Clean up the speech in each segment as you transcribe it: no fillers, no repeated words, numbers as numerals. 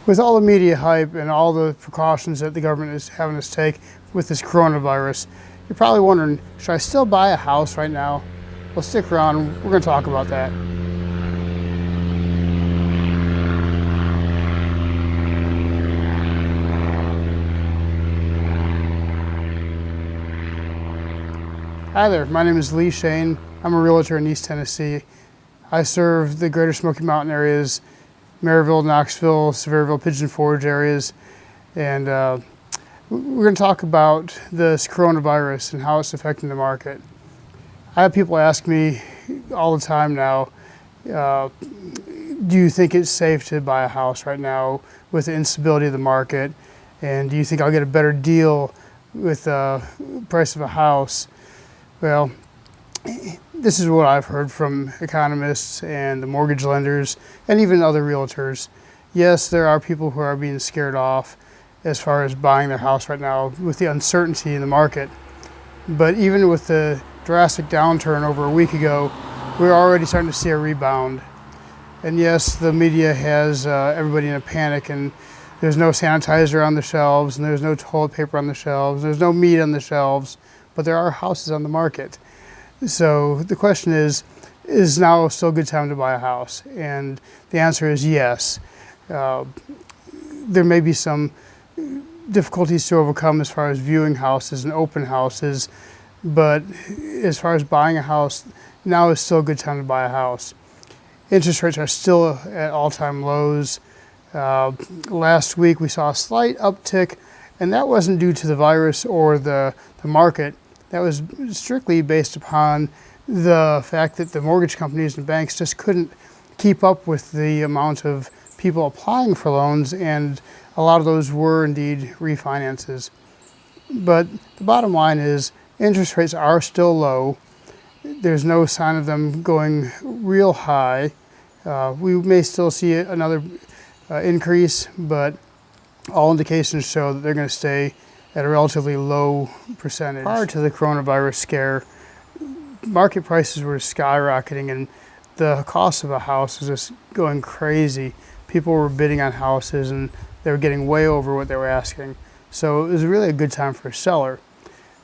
With all the media hype and all the precautions that the government is having us take with this coronavirus, you're probably wondering, should I still buy a house right now? Well, stick around, we're going to talk about that. Hi there, my name is Lee Shane. I'm a realtor in East Tennessee. I serve the Greater Smoky Mountain areas, Maryville, Knoxville, Sevierville, Pigeon Forge areas, and we're going to talk about this coronavirus and how it's affecting the market. I have people ask me all the time now, do you think it's safe to buy a house right now with the instability of the market? And do you think I'll get a better deal with the price of a house? Well, this is what I've heard from economists and the mortgage lenders and even other realtors. Yes, there are people who are being scared off as far as buying their house right now with the uncertainty in the market. But even with the drastic downturn over a week ago, we're already starting to see a rebound. And yes, the media has everybody in a panic, and there's no sanitizer on the shelves, and there's no toilet paper on the shelves, there's no meat on the shelves, but there are houses on the market. So the question is now still a good time to buy a house? And the answer is yes. There may be some difficulties to overcome as far as viewing houses and open houses, but as far as buying a house, now is still a good time to buy a house. Interest rates are still at all-time lows. Last week we saw a slight uptick, and that wasn't due to the virus or the market. That was strictly based upon the fact that the mortgage companies and banks just couldn't keep up with the amount of people applying for loans, and a lot of those were indeed refinances. But the bottom line is interest rates are still low. There's no sign of them going real high. We may still see another increase, but all indications show that they're going to stay at a relatively low percentage. Prior to the coronavirus scare, market prices were skyrocketing, and the cost of a house was just going crazy. People were bidding on houses, and they were getting way over what they were asking. So it was really a good time for a seller.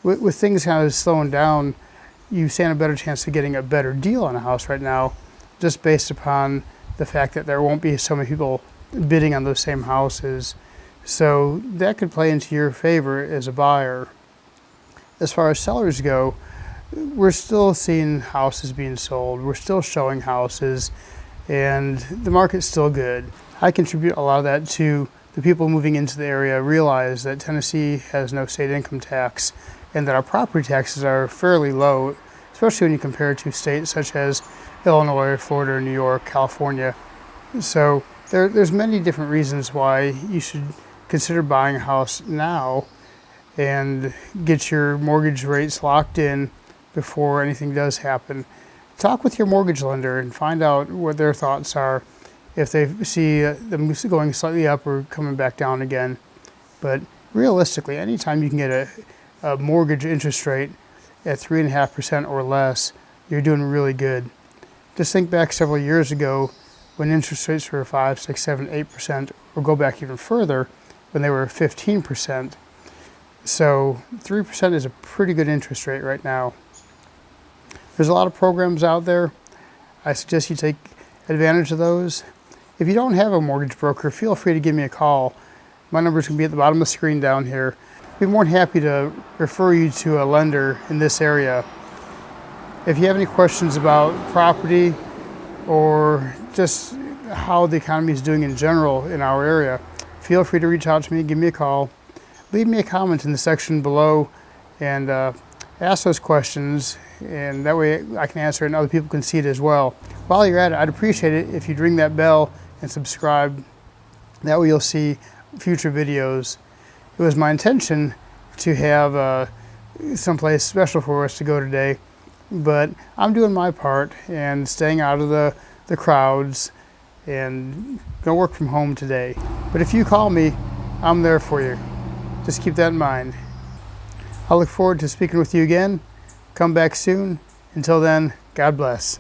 With things kind of slowing down, you stand a better chance of getting a better deal on a house right now, just based upon the fact that there won't be so many people bidding on those same houses. So that could play into your favor as a buyer. As far as sellers go, we're still seeing houses being sold. We're still showing houses, and the market's still good. I contribute a lot of that to the people moving into the area realize that Tennessee has no state income tax, and that our property taxes are fairly low, especially when you compare it to states such as Illinois, Florida, New York, California. So there's many different reasons why you should consider buying a house now and get your mortgage rates locked in before anything does happen. Talk with your mortgage lender and find out what their thoughts are, if they see them going slightly up or coming back down again. But realistically, anytime you can get a mortgage interest rate at 3.5% or less, you're doing really good. Just think back several years ago when interest rates were 5, 6, 7, 8%, or go back even further when they were 15%. So 3% is a pretty good interest rate right now. There's a lot of programs out there. I suggest you take advantage of those. If you don't have a mortgage broker, feel free to give me a call. My number is going to be at the bottom of the screen down here. I'd be more than happy to refer you to a lender in this area. If you have any questions about property or just how the economy is doing in general in our area, feel free to reach out to me, give me a call, leave me a comment in the section below, and ask those questions, and that way I can answer it and other people can see it as well. While you're at it, I'd appreciate it if you'd ring that bell and subscribe. That way you'll see future videos. It was my intention to have someplace special for us to go today, but I'm doing my part and staying out of the crowds and gonna work from home today. But if you call me, I'm there for you. Just keep that in mind. I look forward to speaking with you again. Come back soon. Until then, God bless.